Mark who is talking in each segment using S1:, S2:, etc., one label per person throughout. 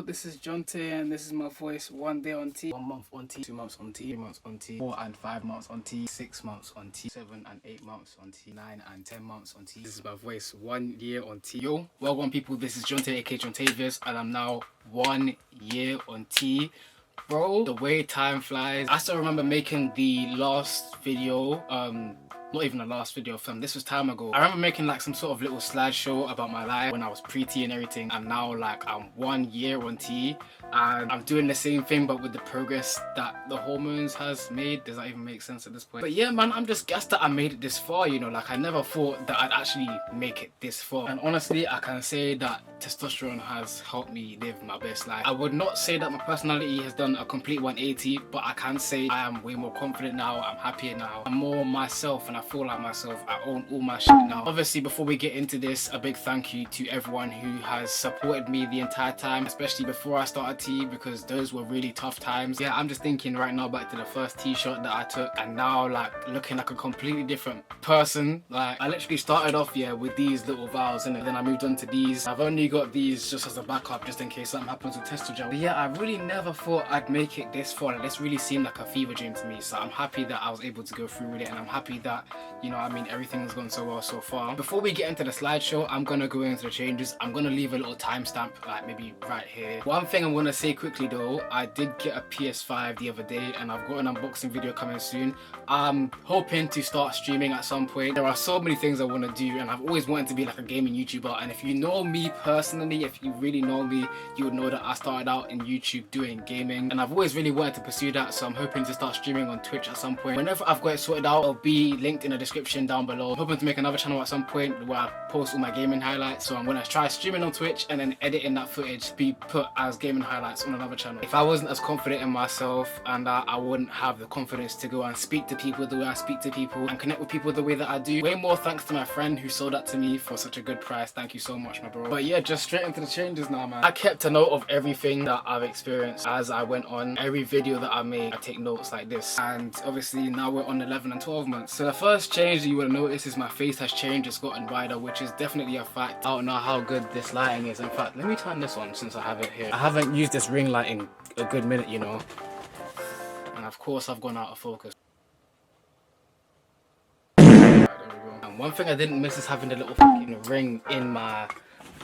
S1: Hello, this is Jonte and this is my voice. 1 day on T, 1 month on T, 2 months on T, 3 months on T, 4 and 5 months on T, 6 months on T, 7 and 8 months on T, 9 and 10 months on T. This is my voice, 1 year on T. Yo, welcome people, this is Jonte aka Jeantavius and I'm now 1 year on T. Bro, the way time flies. I still remember making the last video, not even the last video film, this was time ago. I remember making like some sort of little slideshow about my life when I was pre-T and everything, and now like I'm 1 year on T and I'm doing the same thing but with the progress that the hormones has made. Does that even make sense at this point? But yeah man, I'm just gassed that I made it this far, you know, like I never thought that I'd actually make it this far. And honestly, I can say that testosterone has helped me live my best life. I would not say that my personality has done a complete 180, but I can say I am way more confident now, I'm happier now, I'm more myself and I feel like myself. I own all my shit now. Obviously, before we get into this, a big thank you to everyone who has supported me the entire time, especially before I started T, because those were really tough times. Yeah, I'm just thinking right now back to the first T-shot that I took and now like looking like a completely different person. Like I literally started off with these little vials in it, then I moved on to these. I've only got these just as a backup just in case something happens with Testosterone. But yeah, I really never thought I'd make it this far. Like, this really seemed like a fever dream to me, so I'm happy that I was able to go through with it, and I'm happy that, you know what I mean, everything's gone so well so far. Before we get into the slideshow, I'm gonna go into the changes. I'm gonna leave a little timestamp, like maybe right here. One thing I'm gonna say quickly though, I did get a PS5 the other day and I've got an unboxing video coming soon. I'm hoping to start streaming at some point. There are so many things I want to do and I've always wanted to be like a gaming YouTuber, and if you know me personally, if you really know me, you would know that I started out in YouTube doing gaming and I've always really wanted to pursue that, so I'm hoping to start streaming on Twitch at some point. Whenever I've got it sorted out, it'll be linked in the description down below. I'm hoping to make another channel at some point where I post all my gaming highlights, so I'm gonna try streaming on Twitch and then editing that footage be put as gaming highlights on another channel. If I wasn't as confident in myself and I wouldn't have the confidence to go and speak to people the way I speak to people and connect with people the way that I do. Way more thanks to my friend who sold that to me for such a good price. Thank you so much, my bro. But yeah, just straight into the changes now, man. I kept a note of everything that I've experienced as I went on. Every video that I made, I take notes like this. And obviously now we're on 11 and 12 months. So the first change that you will notice is my face has changed. It's gotten wider, which is definitely a fact. I don't know how good this lighting is. In fact, let me turn this on since I have it here. I haven't used this ring light in a good minute, you know. And of course I've gone out of focus. Right, there we go. And one thing I didn't miss is having the little fucking ring in my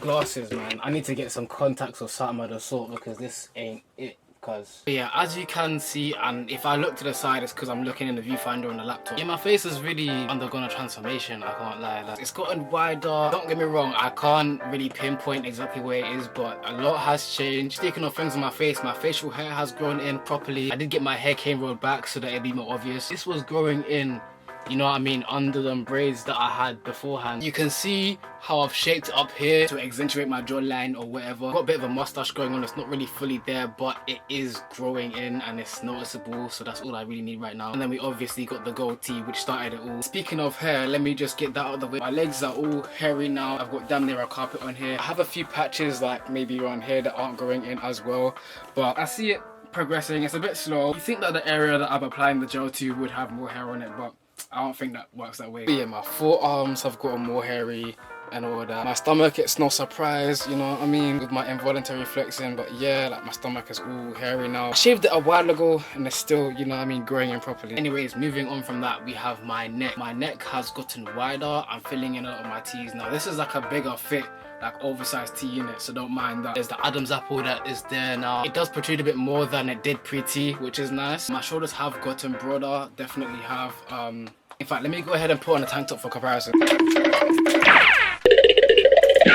S1: glasses, man. I need to get some contacts or something of the sort because this ain't it. But yeah, as you can see, and if I look to the side, it's because I'm looking in the viewfinder on the laptop. Yeah, my face has really undergone a transformation, I can't lie. Like, it's gotten wider. Don't get me wrong, I can't really pinpoint exactly where it is, but a lot has changed. Speaking of things on my face, my facial hair has grown in properly. I did get my hair cane rolled back so that it'd be more obvious. This was growing in, you know what I mean, under them braids that I had beforehand. You can see how I've shaped it up here to accentuate my jawline or whatever. Got a bit of a mustache going on. It's not really fully there, but it is growing in and it's noticeable, so that's all I really need right now. And then we obviously got the goatee, which started it all. Speaking of hair, let me just get that out of the way. My legs are all hairy now. I've got damn near a carpet on here. I have a few patches like maybe around here that aren't growing in as well, but I see it progressing. It's a bit slow. You think that the area that I'm applying the gel to would have more hair on it, but I don't think that works that way. But yeah, my forearms have gotten more hairy and all that. My stomach, it's no surprise, you know what I mean, with my involuntary flexing, but yeah, like my stomach is all hairy now. I shaved it a while ago and it's still, you know what I mean, growing in properly. Anyways, moving on from that, we have my neck. My neck has gotten wider. I'm filling in a lot of my T's now. This is like a bigger fit, like oversized T in it, so don't mind that. There's the Adam's apple that is there now. It does protrude a bit more than it did pre-T, which is nice. My shoulders have gotten broader, definitely have. In fact, let me go ahead and put on a tank top for comparison.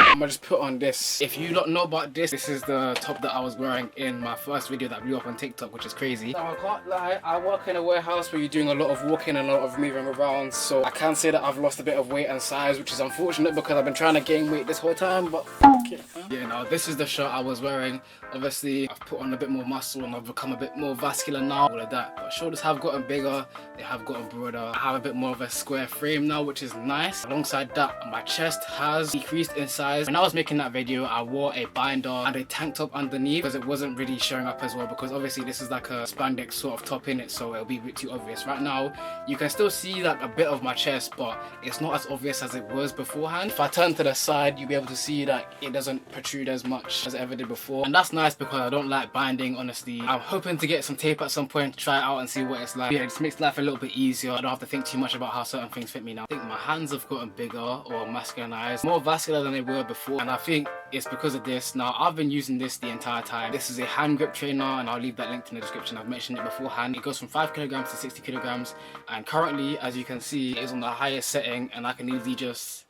S1: I'm gonna just put on this. If you don't know about this, this is the top that I was wearing in my first video that blew up on TikTok, which is crazy. Now, I can't lie, I work in a warehouse where you're doing a lot of walking and a lot of moving around, so I can say that I've lost a bit of weight and size, which is unfortunate because I've been trying to gain weight this whole time, but fuck it, huh? Yeah, now this is the shirt I was wearing. Obviously, I've put on a bit more muscle and I've become a bit more vascular now, all of that. But shoulders have gotten bigger, they have gotten broader. I have a bit more of a square frame now, which is nice. Alongside that, my chest has decreased in size. When I was making that video, I wore a binder and a tank top underneath because it wasn't really showing up as well, because obviously this is like a spandex sort of top in it, so it'll be a bit too obvious. Right now, you can still see like a bit of my chest, but it's not as obvious as it was beforehand. If I turn to the side, you'll be able to see that it doesn't protrude as much as it ever did before, and that's nice because I don't like binding, honestly. I'm hoping to get some tape at some point to try it out and see what it's like. Yeah, it just makes life a little bit easier. I don't have to think too much about how certain things fit me now. I think my hands have gotten bigger or masculinized, more vascular than they were before, and I think it's because of this. Now, I've been using this the entire time. This is a hand grip trainer, and I'll leave that linked in the description. I've mentioned it beforehand. It goes from 5 kilograms to 60 kilograms, and currently, as you can see, it is on the highest setting, and I can easily just,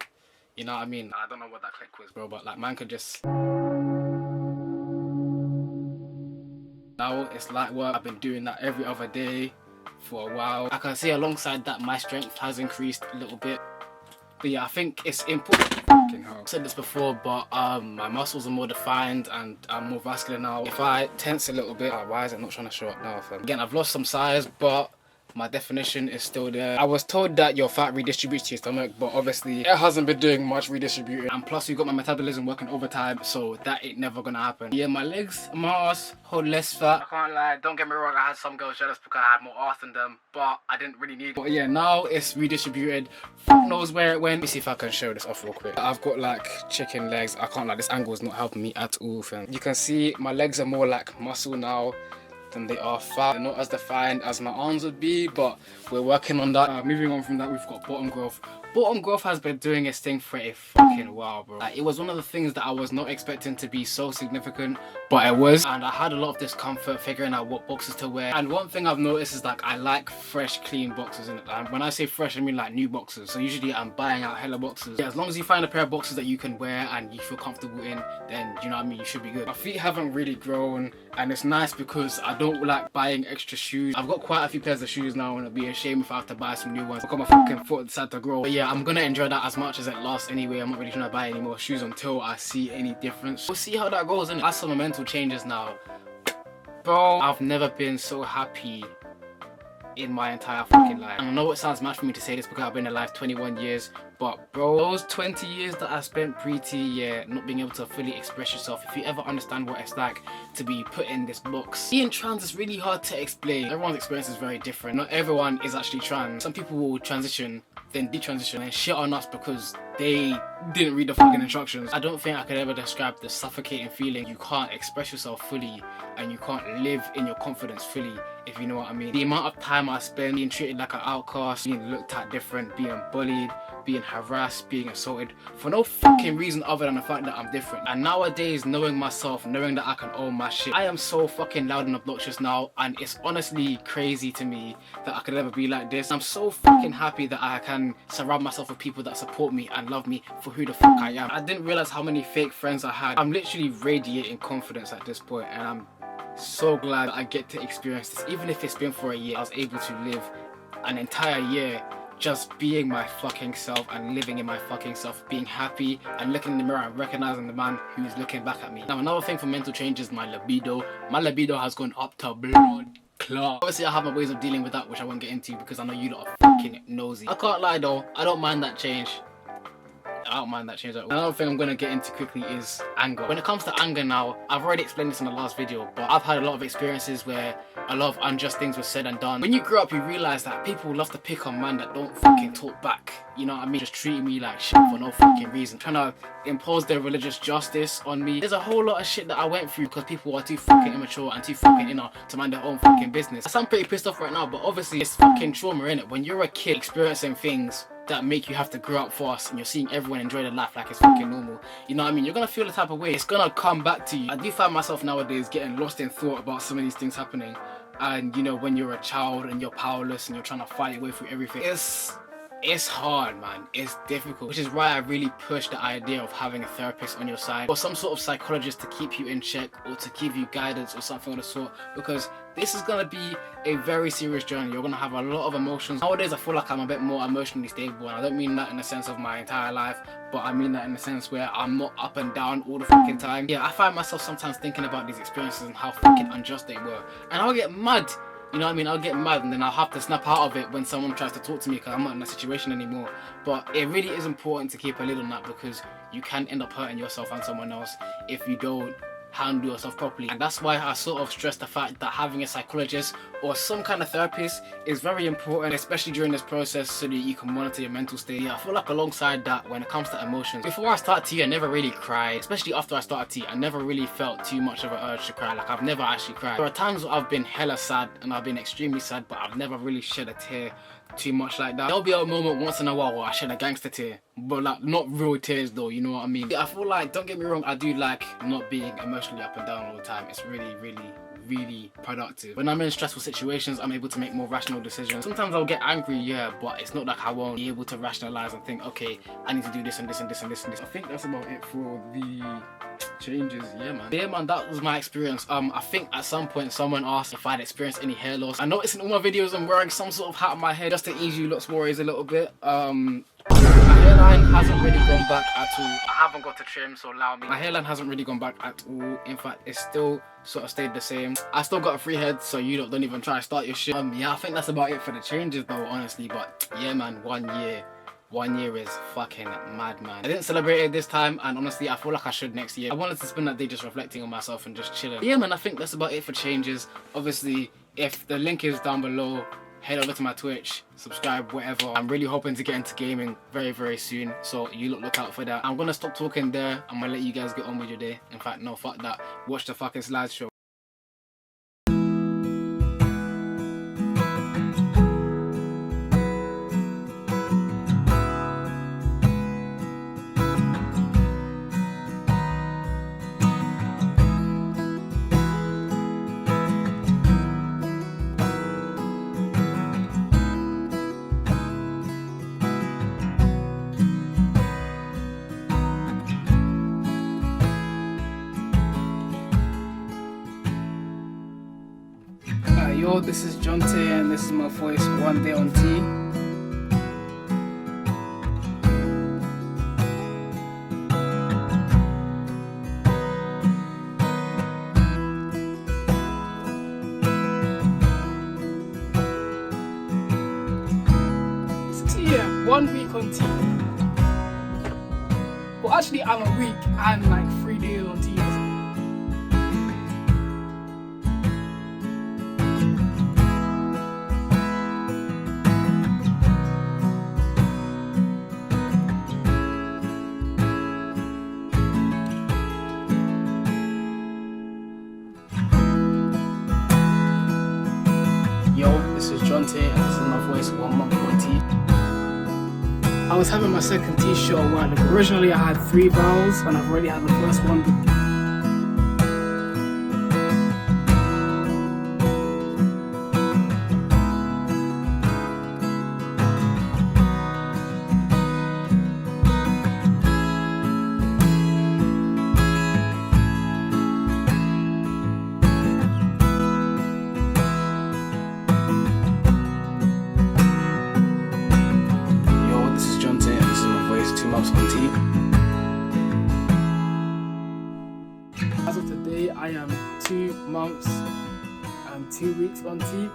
S1: you know what I mean? I don't know what that click was, bro, but like, man could just... Now it's light work. I've been doing that every other day for a while. I can see alongside that my strength has increased a little bit. But yeah, I think it's important. I've said this before, but my muscles are more defined and I'm more vascular now. If I tense a little bit, why is it not trying to show up now? Again, I've lost some size, but my definition is still there. I was told that your fat redistributes to your stomach, but obviously it hasn't been doing much redistributing. And plus, you got my metabolism working overtime, so that ain't never gonna happen. Yeah, my legs, my ass hold less fat. I can't lie, don't get me wrong, I had some girls jealous because I had more ass than them, but I didn't really need it. But yeah, now it's redistributed. Fuck knows where it went. Let me see if I can show this off real quick. I've got like chicken legs. I can't lie, this angle is not helping me at all, fam. You can see my legs are more like muscle now than they are fat. They're not as defined as my arms would be, but we're working on that. Moving on from that, we've got bottom growth. Bottom growth has been doing its thing for a fucking while, bro. Like, it was one of the things that I was not expecting to be so significant, but it was. And I had a lot of discomfort figuring out what boxes to wear. And one thing I've noticed is like I like fresh, clean boxes in it. And when I say fresh, I mean like new boxes. So usually I'm buying out hella boxes. Yeah, as long as you find a pair of boxes that you can wear and you feel comfortable in, then you know what I mean, you should be good. My feet haven't really grown, and it's nice because I don't like buying extra shoes. I've got quite a few pairs of shoes now, and it'd be a shame if I have to buy some new ones. I've got my fucking foot decide to grow. But yeah, I'm gonna enjoy that as much as it lasts anyway. I'm not really trying to buy any more shoes until I see any difference. We'll see how that goes, innit? That's some mental changes now. Bro, I've never been so happy in my entire fucking life. And I know it sounds mad for me to say this because I've been alive 21 years, but bro, those 20 years that I spent pre-T, yeah, not being able to fully express yourself, if you ever understand what it's like to be put in this box. Being trans is really hard to explain. Everyone's experience is very different. Not everyone is actually trans. Some people will transition, then detransition and shit on us because they didn't read the fucking instructions. I don't think I could ever describe the suffocating feeling. You can't express yourself fully and you can't live in your confidence fully, if you know what I mean. The amount of time I spend being treated like an outcast, being looked at different, being bullied, being harassed, being assaulted for no fucking reason other than the fact that I'm different. And nowadays, knowing myself, knowing that I can own my shit, I am so fucking loud and obnoxious now, and it's honestly crazy to me that I could ever be like this. I'm so fucking happy that I can surround myself with people that support me and love me for who the fuck I am. I didn't realize how many fake friends I had. I'm literally radiating confidence at this point, and I'm so glad that I get to experience this. Even if it's been for a year, I was able to live an entire year just being my fucking self and living in my fucking self, being happy and looking in the mirror and recognizing the man who's looking back at me. Now, another thing for mental change is my libido. My libido has gone up to blood clot. Obviously, I have my ways of dealing with that, which I won't get into because I know you lot are fucking nosy. I can't lie though, I don't mind that change. I don't mind that change at all. Another thing I'm going to get into quickly is anger. When it comes to anger now, I've already explained this in the last video, but I've had a lot of experiences where a lot of unjust things were said and done. When you grow up, you realise that people love to pick on man that don't fucking talk back. You know what I mean? Just treating me like shit for no fucking reason. Trying to impose their religious justice on me. There's a whole lot of shit that I went through because people are too fucking immature and too fucking inner to mind their own fucking business. I sound pretty pissed off right now, but obviously it's fucking trauma, innit? When you're a kid experiencing things that make you have to grow up fast and you're seeing everyone enjoy their life like it's fucking normal, you know what I mean? You're gonna feel the type of way. It's gonna come back to you. I do find myself nowadays getting lost in thought about some of these things happening, and you know, when you're a child and you're powerless and you're trying to fight your way through everything, it's hard, man. It's difficult, which is why I really push the idea of having a therapist on your side or some sort of psychologist to keep you in check or to give you guidance or something of the sort, because this is gonna be a very serious journey. You're gonna have a lot of emotions. Nowadays, I feel like I'm a bit more emotionally stable, and I don't mean that in the sense of my entire life, but I mean that in the sense where I'm not up and down all the fucking time. Yeah, I find myself sometimes thinking about these experiences and how fucking unjust they were, and I'll get mad. You know what I mean? I'll get mad and then I'll have to snap out of it when someone tries to talk to me because I'm not in that situation anymore. But it really is important to keep a lid on that because you can end up hurting yourself and someone else if you don't handle yourself properly. And that's why I sort of stress the fact that having a psychologist or some kind of therapist is very important, especially during this process, so that you can monitor your mental state. I feel like alongside that, when it comes to emotions, before I started tea, I never really cried. Especially after I started tea, I never really felt too much of an urge to cry. Like, I've never actually cried. There are times where I've been hella sad and I've been extremely sad, but I've never really shed a tear too much like that. There'll be a moment once in a while where I shed a gangster tear, but like not real tears though, you know what I mean? I feel like, don't get me wrong, I do like not being emotionally up and down all the time. It's really productive. When I'm in stressful situations, I'm able to make more rational decisions. Sometimes I'll get angry, yeah, but it's not like I won't be able to rationalize and think, okay, I need to do this and this and this and this and this. I think that's about it for the changes. Yeah man, that was my experience. I think at some point someone asked if I'd experienced any hair loss. I noticed in all my videos I'm wearing some sort of hat on my head just to ease you lot's worries a little bit. My hairline hasn't really gone back at all. I haven't got to trim, so allow me. My hairline hasn't really gone back at all. In fact, it's still sort of stayed the same. I still got a free head, so you don't even try to start your shit. Yeah, I think that's about it for the changes though, honestly. But yeah man, 1 year. 1 year is fucking mad, man. I didn't celebrate it this time, and honestly, I feel like I should next year. I wanted to spend that day just reflecting on myself and just chilling. But yeah, man, I think that's about it for changes. Obviously, if the link is down below, head over to my Twitch, subscribe, whatever. I'm really hoping to get into gaming very soon, so you look out for that. I'm gonna stop talking there. I'm gonna let you guys get on with your day. In fact, no, fuck that. Watch the fucking slideshow. Yo, this is Jeantavius and this is my voice 1 day on tea. Yeah, 1 week on tea. Well, actually, I'm a week and like 3 days on tea. Yo, this is Jeantavius and this is my voice 1 month on tea. I was having my second tea show a while ago. Originally I had 3 vowels and I've already had the first one. As of today, I am 2 months and 2 weeks on tea.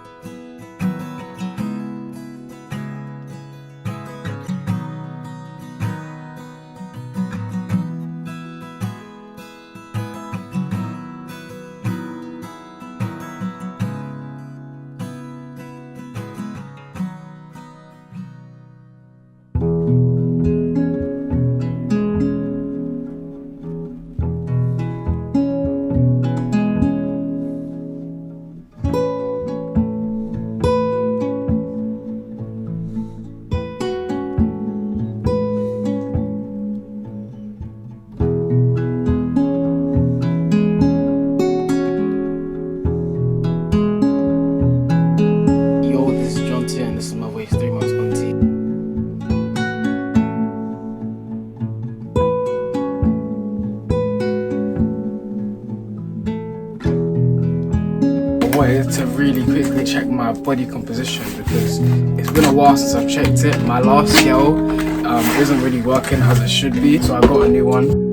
S1: Wanted to really quickly check my body composition because it's been a while since I've checked it. My last scale isn't really working as it should be, so I got a new one.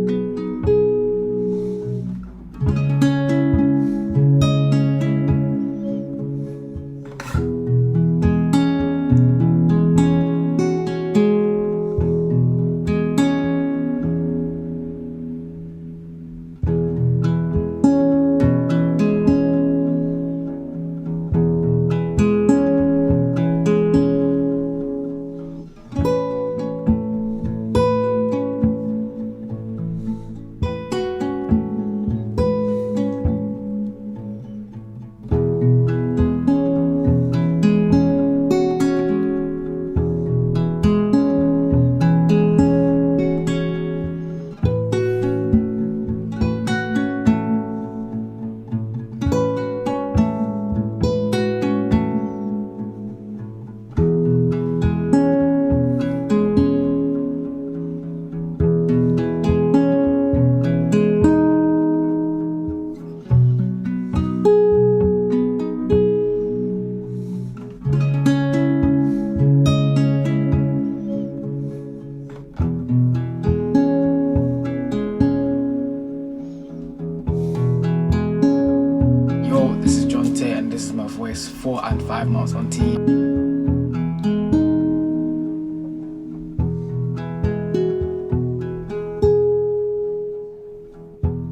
S1: is my voice 4 and 5 months on T.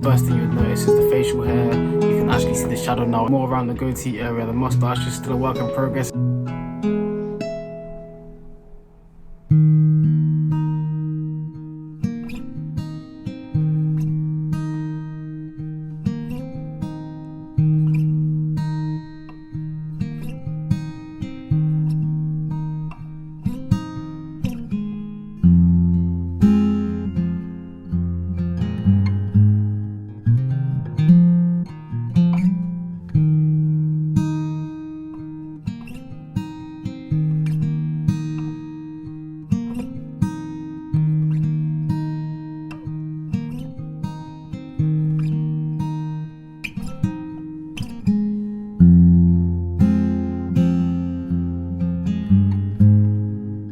S1: First thing you'll notice is the facial hair. You can actually see the shadow now, more around the goatee area. The mustache is still a work in progress.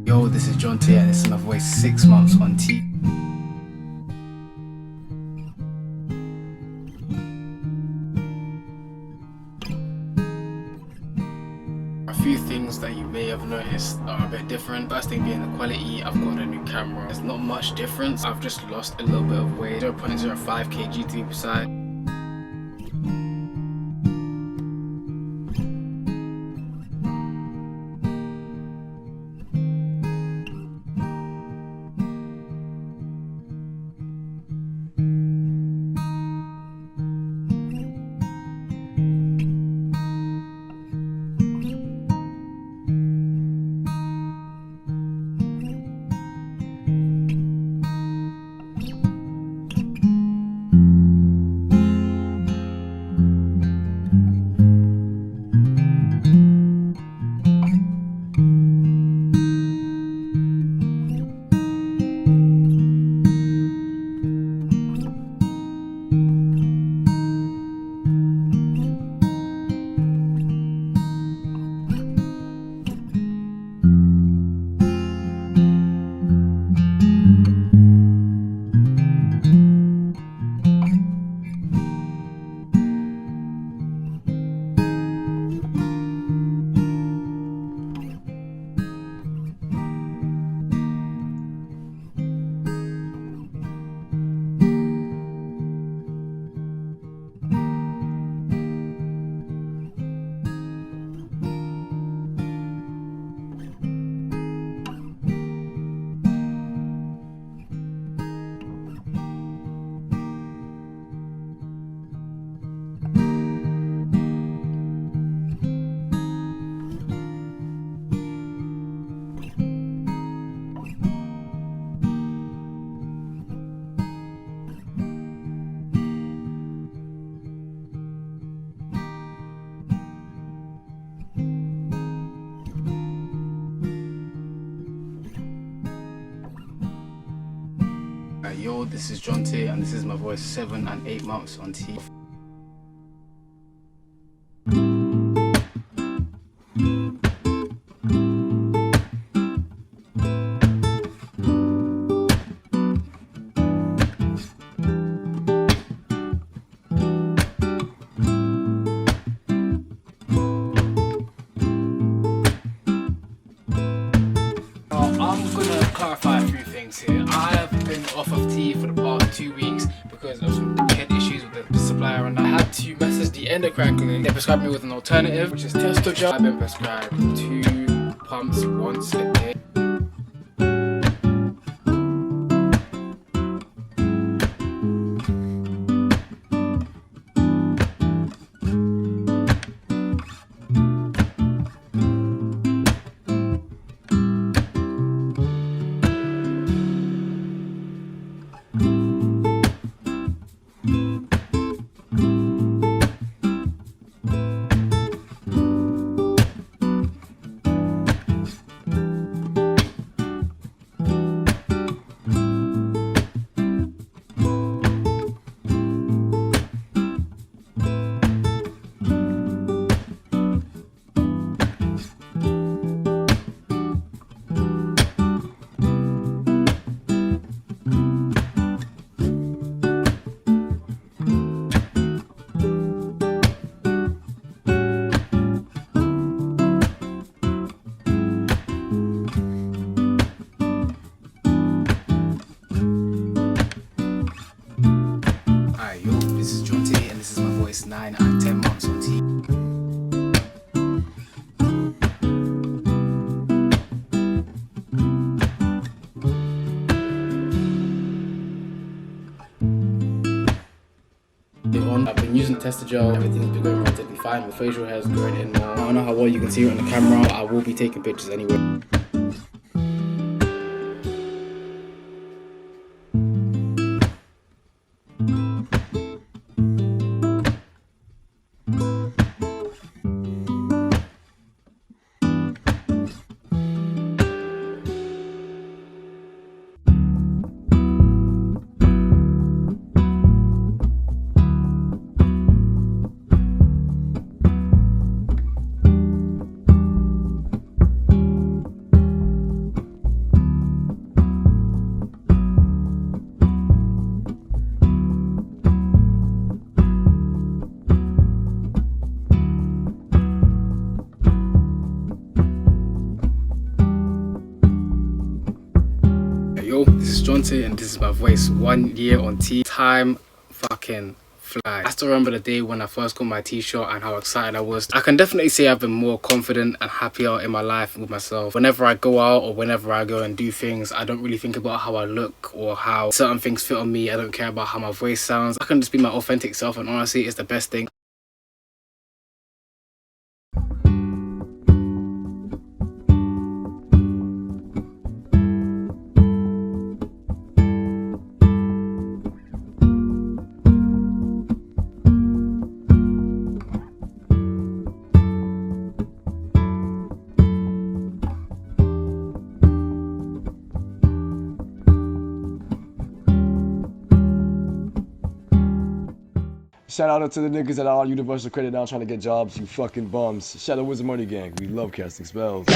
S1: Yo, this is Jeantavius and this is my voice 6 months on T. A few things that you may have noticed are a bit different. First thing being the quality. I've got a new camera. There's not much difference. I've just lost a little bit of weight. 0.05 kg to be precise. Yo, this is Jeantavius and this is my voice 7 and 8 months on T. I'm gonna clarify a few things here. I have been off of tea for the past 2 weeks because of some head issues with the supplier, and I had to message the endocrine clinic. They prescribed me with an alternative, which is Testosterone. I've been prescribed 2 pumps once a day. months on T. I've been using Testosterone, everything's been going relatively fine. The facial hair is growing in more. I don't know how well you can see it on the camera. I will be taking pictures anyway. Yo, this is Jeantavius and this is my voice. 1 year on T. Time fucking fly. I still remember the day when I first got my t-shirt and how excited I was. I can definitely say I've been more confident and happier in my life with myself. Whenever I go out or whenever I go and do things, I don't really think about how I look or how certain things fit on me. I don't care about how my voice sounds. I can just be my authentic self, and honestly, it's the best thing.
S2: Shout out to the niggas at all Universal Credit now trying to get jobs, you fucking bums. Shout out Wizard Money Gang. We love casting spells.